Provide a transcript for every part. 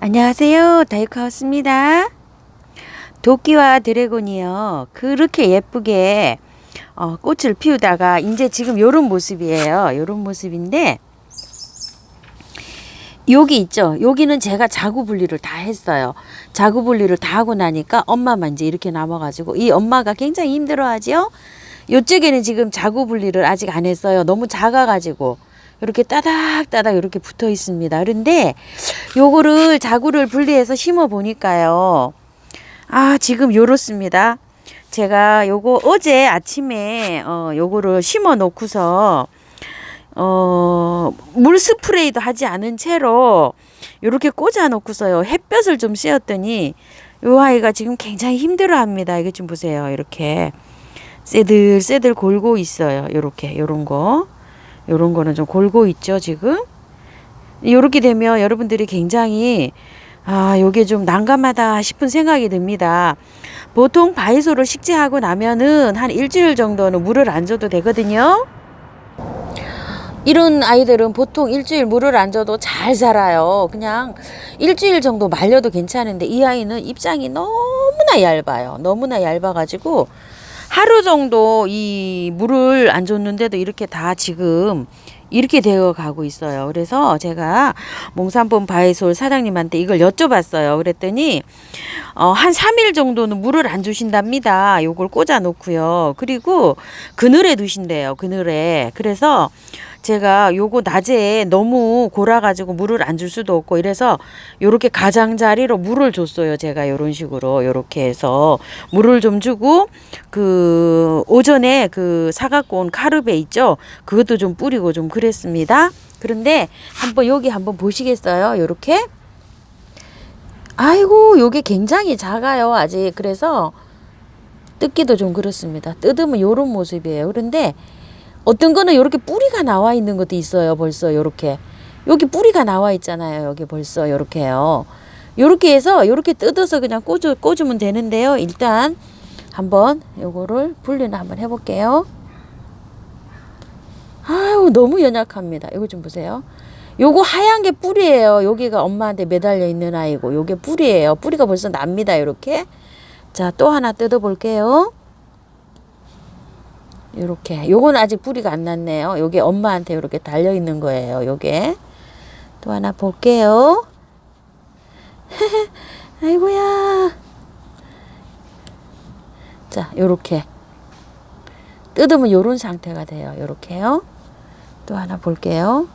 안녕하세요. 다이카우스입니다. 도끼와 드래곤이요. 그렇게 예쁘게 꽃을 피우다가 이제 지금 요런 모습이에요. 요런 모습인데 여기 있죠. 여기는 제가 자구 분리를 다 했어요. 자구 분리를 다 하고 나니까 엄마만 이제 이렇게 남아가지고 이 엄마가 굉장히 힘들어하죠. 요쪽에는 지금 자구 분리를 아직 안 했어요. 너무 작아가지고 이렇게 따닥따닥 이렇게 붙어 있습니다. 그런데 요거를 자구를 분리해서 심어 보니까요. 지금 요렇습니다. 제가 요거 어제 아침에 요거를 심어 놓고서 물 스프레이도 하지 않은 채로 요렇게 꽂아 놓고서요. 햇볕을 좀 쐬었더니 요 아이가 지금 굉장히 힘들어 합니다. 이거 좀 보세요. 이렇게 새들새들 골고 있어요. 요렇게 요런 거는 좀 골고 있죠, 지금. 요렇게 되면 여러분들이 굉장히 요게 좀 난감하다 싶은 생각이 듭니다. 보통 바이소를 식재하고 나면은 한 일주일 정도는 물을 안 줘도 되거든요. 이런 아이들은 보통 일주일 물을 안 줘도 잘 자라요. 그냥 일주일 정도 말려도 괜찮은데 이 아이는 입장이 너무나 얇아요. 너무나 얇아가지고 하루 정도 이 물을 안 줬는데도 이렇게 다 지금 이렇게 되어 가고 있어요. 그래서 제가 몽산품 바이솔 사장님한테 이걸 여쭤봤어요. 그랬더니 한 3일 정도는 물을 안 주신답니다. 요걸 꽂아 놓고요. 그리고 그늘에 두신대요. 그늘에. 그래서 제가 요거 낮에 너무 골아가지고 물을 안 줄 수도 없고 이래서 요렇게 가장자리로 물을 줬어요. 제가 요런 식으로 요렇게 해서 물을 좀 주고 그 오전에 그 사갖고 온 카르베 있죠. 그것도 좀 뿌리고 좀 그랬습니다. 그런데 여기 한번 보시겠어요? 요렇게. 아이고 요게 굉장히 작아요. 아직. 그래서 뜯기도 좀 그렇습니다. 뜯으면 요런 모습이에요. 그런데 어떤 거는 이렇게 뿌리가 나와 있는 것도 있어요. 벌써 이렇게 여기 뿌리가 나와 있잖아요. 여기 벌써 이렇게요. 이렇게 해서 이렇게 뜯어서 그냥 꽂으면 되는데요. 일단 한번 요거를 분리를 한번 해볼게요. 아유 너무 연약합니다. 이거 좀 보세요. 요거 하얀 게 뿌리예요. 여기가 엄마한테 매달려 있는 아이고 요게 뿌리예요. 뿌리가 벌써 납니다. 이렇게. 자, 또 하나 뜯어 볼게요. 요렇게. 요건 아직 뿌리가 안 났네요. 요게 엄마한테 요렇게 달려 있는 거예요. 요게. 또 하나 볼게요. 아이고야. 자, 요렇게. 뜯으면 요런 상태가 돼요. 요렇게요. 또 하나 볼게요.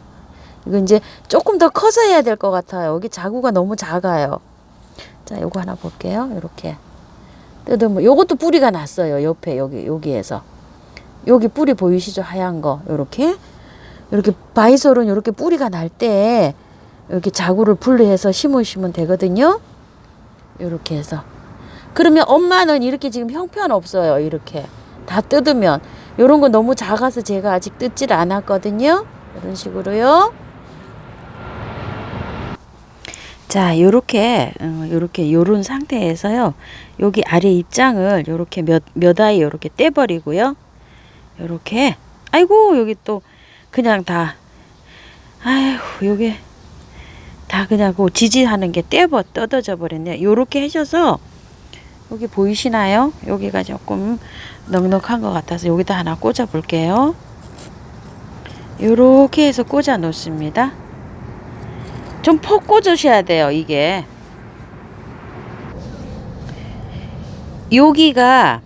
이거 이제 조금 더 커서 해야 될 것 같아요. 여기 자구가 너무 작아요. 자, 요거 하나 볼게요. 요렇게. 뜯으면 요것도 뿌리가 났어요. 옆에 여기에서. 여기 뿌리 보이시죠? 하얀 거. 요렇게. 이렇게 바이솔은 요렇게 뿌리가 날 때 이렇게 자구를 분리해서 심으시면 되거든요. 요렇게 해서. 그러면 엄마는 이렇게 지금 형편없어요. 이렇게. 다 뜯으면. 요런 거 너무 작아서 제가 아직 뜯질 않았거든요. 이런 식으로요. 자, 요런 상태에서요. 여기 아래 입장을 요렇게 몇 아이 요렇게 떼버리고요. 요렇게. 아이고, 여기 또 그냥 다, 아이고, 요게 다 그냥 그 지지하는 게 뜯어져 버렸네요. 요렇게 하셔서, 여기 보이시나요? 여기가 조금 넉넉한 것 같아서 여기다 하나 꽂아 볼게요. 요렇게 해서 꽂아 놓습니다. 좀 퍽 꽂으셔야 돼요, 이게. 여기가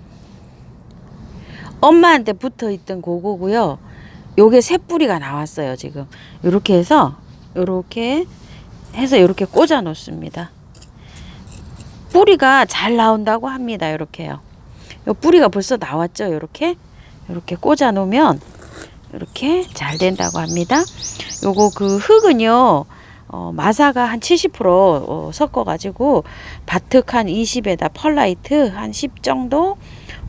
엄마한테 붙어 있던 그거고요. 요게 새 뿌리가 나왔어요, 지금. 요렇게 해서 요렇게 꽂아 놓습니다. 뿌리가 잘 나온다고 합니다. 요렇게요. 요 뿌리가 벌써 나왔죠, 요렇게. 요렇게 꽂아 놓으면 요렇게 잘 된다고 합니다. 요거 그 흙은요. 마사가 한 70% 섞어가지고 바특 한 20에다 펄라이트 한 10 정도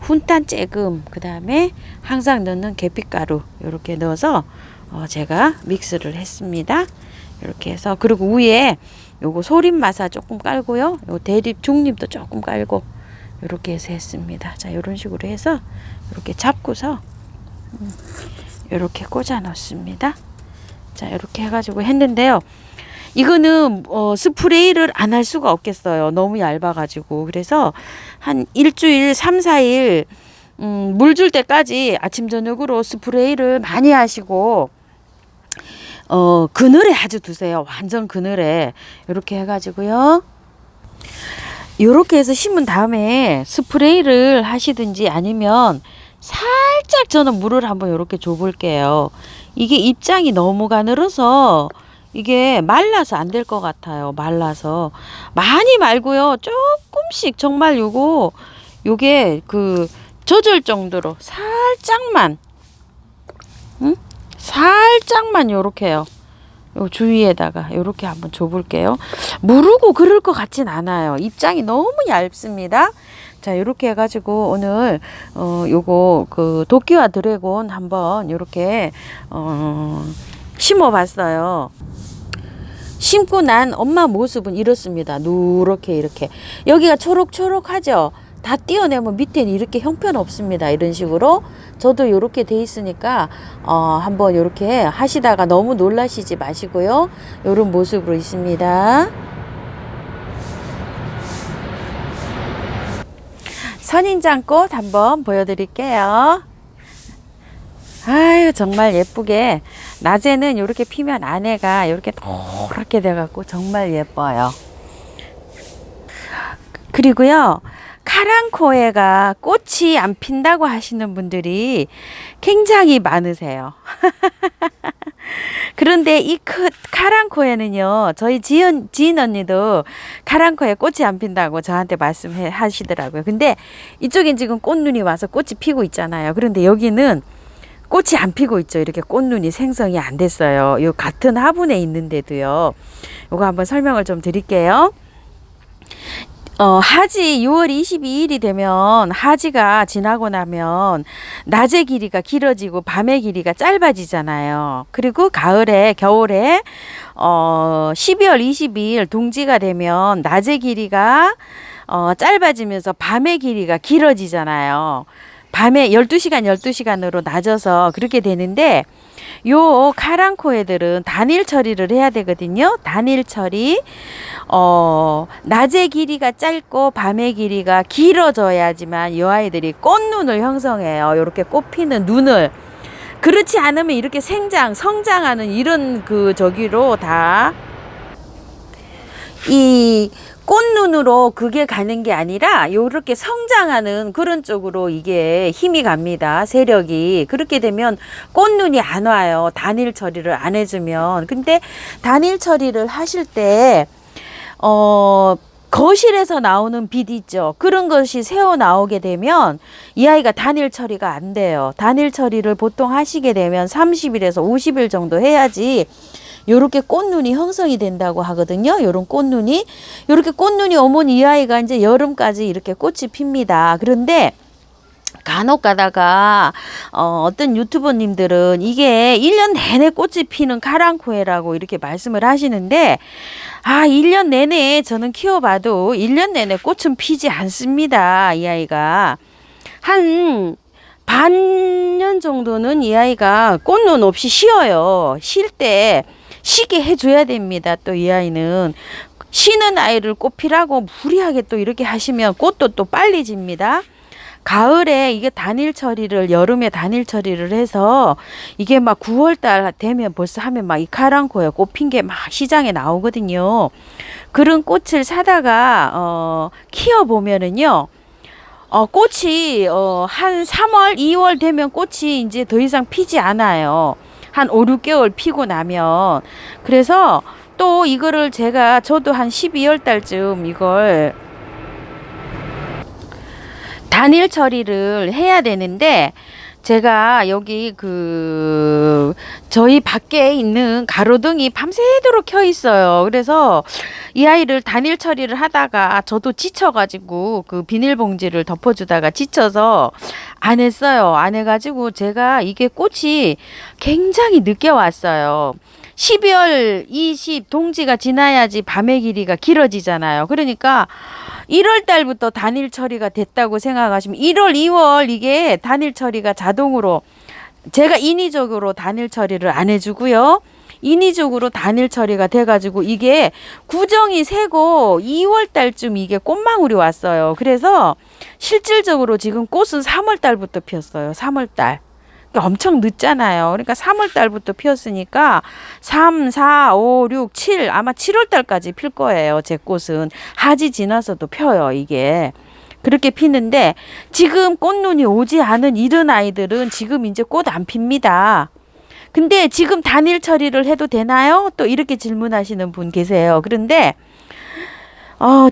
훈탄 쬐금 그 다음에 항상 넣는 계피가루 이렇게 넣어서 제가 믹스를 했습니다. 이렇게 해서 그리고 위에 요거 소림 마사 조금 깔고요. 요 대립 중립도 조금 깔고 이렇게 해서 했습니다. 자, 이런 식으로 해서 이렇게 잡고서 이렇게 꽂아 넣습니다. 자, 이렇게 해가지고 했는데요. 이거는 스프레이를 안 할 수가 없겠어요. 너무 얇아가지고. 그래서 한 일주일 3, 4일 물 줄 때까지 아침 저녁으로 스프레이를 많이 하시고 그늘에 아주 두세요. 완전 그늘에 이렇게 해가지고요. 이렇게 해서 심은 다음에 스프레이를 하시든지 아니면 살짝 저는 물을 한번 이렇게 줘 볼게요. 이게 입장이 너무 가늘어서 이게 말라서 안 될 것 같아요. 말라서 많이 말고요. 조금씩 정말 요게 그 젖을 정도로 살짝만 살짝만 요렇게요. 요 주위에다가 요렇게 한번 줘볼게요. 무르고 그럴 것 같진 않아요. 입장이 너무 얇습니다. 자, 요렇게 해가지고 오늘 요거 그 도끼와 드래곤 한번 요렇게 심어봤어요. 심고 난 엄마 모습은 이렇습니다. 누렇게 이렇게 여기가 초록초록하죠. 다 띄어내면 밑에는 이렇게 형편없습니다. 이런 식으로 저도 이렇게 돼 있으니까 한번 이렇게 하시다가 너무 놀라시지 마시고요. 이런 모습으로 있습니다. 선인장꽃 한번 보여드릴게요. 아유, 정말 예쁘게 낮에는 이렇게 피면 안에가 이렇게 노랗게 돼갖고 정말 예뻐요. 그리고요, 카랑코에가 꽃이 안 핀다고 하시는 분들이 굉장히 많으세요. 그런데 이 카랑코에는요, 저희 지인 언니도 카랑코에 꽃이 안 핀다고 저한테 말씀하시더라고요. 근데 이쪽엔 지금 꽃눈이 와서 꽃이 피고 있잖아요. 그런데 여기는 꽃이 안 피고 있죠. 이렇게 꽃눈이 생성이 안 됐어요. 요 같은 화분에 있는데도요. 요거 한번 설명을 좀 드릴게요. 하지 6월 22일이 되면 하지가 지나고 나면 낮의 길이가 길어지고 밤의 길이가 짧아지잖아요. 그리고 겨울에 12월 22일 동지가 되면 낮의 길이가 짧아지면서 밤의 길이가 길어지잖아요. 밤에 12시간으로 낮아서 그렇게 되는데 요 카랑코에들은 단일 처리를 해야 되거든요. 단일 처리. 낮의 길이가 짧고 밤의 길이가 길어져야지만 이 아이들이 꽃눈을 형성해요. 이렇게 꽃피는 눈을. 그렇지 않으면 이렇게 성장하는 이런 저기로 다 이 꽃눈으로 그게 가는 게 아니라 요렇게 성장하는 그런 쪽으로 이게 힘이 갑니다. 세력이. 그렇게 되면 꽃눈이 안 와요. 단일 처리를 안 해주면. 근데 단일 처리를 하실 때 거실에서 나오는 빛 있죠. 그런 것이 새어 나오게 되면 이 아이가 단일 처리가 안 돼요. 단일 처리를 보통 하시게 되면 30일에서 50일 정도 해야지 요렇게 꽃눈이 형성이 된다고 하거든요. 요런 꽃눈이. 요렇게 꽃눈이 오면 이 아이가 이제 여름까지 이렇게 꽃이 핍니다. 그런데 간혹 가다가 어떤 유튜버님들은 이게 1년 내내 꽃이 피는 카랑코에라고 이렇게 말씀을 하시는데 1년 내내 저는 키워봐도 1년 내내 꽃은 피지 않습니다. 이 아이가. 한 반년 정도는 이 아이가 꽃눈 없이 쉬어요. 쉴 때 쉬게 해줘야 됩니다. 또 이 아이는 쉬는 아이를 꽃 피라고 무리하게 또 이렇게 하시면 꽃도 또 빨리 집니다. 가을에 이게 여름에 단일 처리를 해서 이게 막 9월달 되면 벌써 하면 막 이 카랑코에 꽃 핀 게 막 시장에 나오거든요. 그런 꽃을 사다가 키워보면은요. 꽃이 한 3월, 2월 되면 꽃이 이제 더 이상 피지 않아요. 한 5, 6개월 피고 나면. 그래서 또 이거를 저도 한 12월 달쯤 이걸 단일 처리를 해야 되는데 제가 여기 저희 밖에 있는 가로등이 밤새도록 켜 있어요. 그래서 이 아이를 단일 처리를 하다가 저도 지쳐가지고 그 비닐봉지를 덮어주다가 지쳐서 안 했어요. 안 해가지고 제가 이게 꽃이 굉장히 늦게 왔어요. 12월 20 동지가 지나야지 밤의 길이가 길어지잖아요. 그러니까 1월 달부터 단일 처리가 됐다고 생각하시면 1월, 2월 이게 단일 처리가 자동으로 제가 인위적으로 단일 처리를 안 해주고요. 인위적으로 단일 처리가 돼가지고 이게 구정이 새고 2월 달쯤 이게 꽃망울이 왔어요. 그래서 실질적으로 지금 꽃은 3월 달부터 피었어요. 3월 달. 엄청 늦잖아요. 그러니까 3월 달부터 피었으니까 3, 4, 5, 6, 7 아마 7월 달까지 필 거예요. 제 꽃은 하지 지나서도 펴요. 이게 그렇게 피는데 지금 꽃눈이 오지 않은 이런 아이들은 지금 이제 꽃 안 핍니다. 근데 지금 단일 처리를 해도 되나요? 또 이렇게 질문하시는 분 계세요. 그런데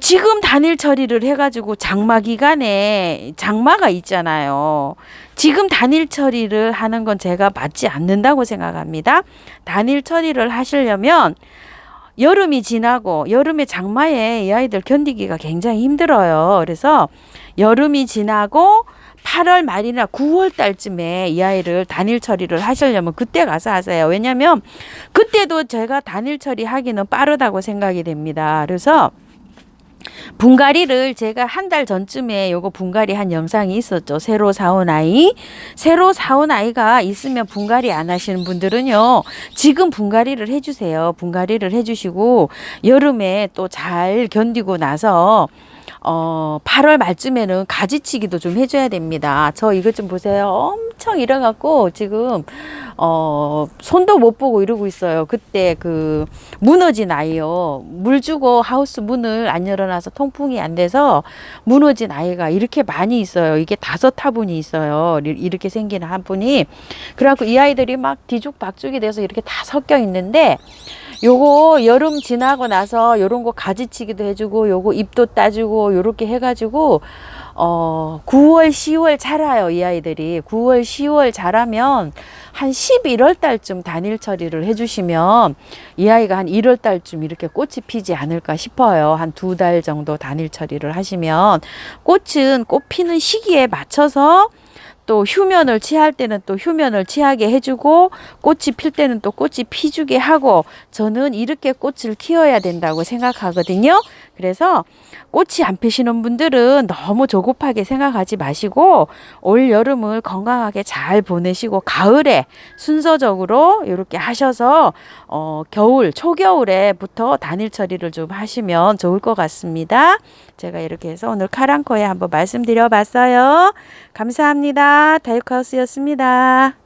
지금 단일 처리를 해가지고 장마 기간에 장마가 있잖아요. 지금 단일 처리를 하는 건 제가 맞지 않는다고 생각합니다. 단일 처리를 하시려면 여름이 지나고 여름에 장마에 이 아이들 견디기가 굉장히 힘들어요. 그래서 여름이 지나고 8월 말이나 9월 달쯤에 이 아이를 단일 처리를 하시려면 그때 가서 하세요. 왜냐면 그때도 제가 단일 처리하기는 빠르다고 생각이 됩니다. 그래서 분갈이를 제가 한 달 전쯤에 요거 분갈이 한 영상이 있었죠. 새로 사온 아이. 새로 사온 아이가 있으면 분갈이 안 하시는 분들은요. 지금 분갈이를 해주세요. 분갈이를 해주시고 여름에 또 잘 견디고 나서 8월 말쯤에는 가지치기도 좀 해줘야 됩니다. 저 이것 좀 보세요. 엄청 일어갖고 지금 손도 못 보고 이러고 있어요. 그때 그 무너진 아이요. 물 주고 하우스 문을 안 열어놔서 통풍이 안 돼서 무너진 아이가 이렇게 많이 있어요. 이게 5화분이 있어요. 이렇게 생기는 한 분이. 그래갖고 이 아이들이 막 뒤죽박죽이 돼서 이렇게 다 섞여 있는데 요거 여름 지나고 나서 요런 거 가지치기도 해주고 요거 잎도 따주고 요렇게 해가지고 9월 10월 자라요. 이 아이들이 9월 10월 자라면 한 11월 달쯤 단일 처리를 해주시면 이 아이가 한 1월 달쯤 이렇게 꽃이 피지 않을까 싶어요. 한 2달 정도 단일 처리를 하시면 꽃은 꽃 피는 시기에 맞춰서 또 휴면을 취할 때는 또 휴면을 취하게 해주고 꽃이 필 때는 또 꽃이 피주게 하고 저는 이렇게 꽃을 키워야 된다고 생각하거든요. 그래서 꽃이 안 피시는 분들은 너무 조급하게 생각하지 마시고 올 여름을 건강하게 잘 보내시고 가을에 순서적으로 이렇게 하셔서 겨울 초겨울에부터 단일 처리를 좀 하시면 좋을 것 같습니다. 제가 이렇게 해서 오늘 카랑코에 한번 말씀드려 봤어요. 감사합니다. 다육하우스였습니다.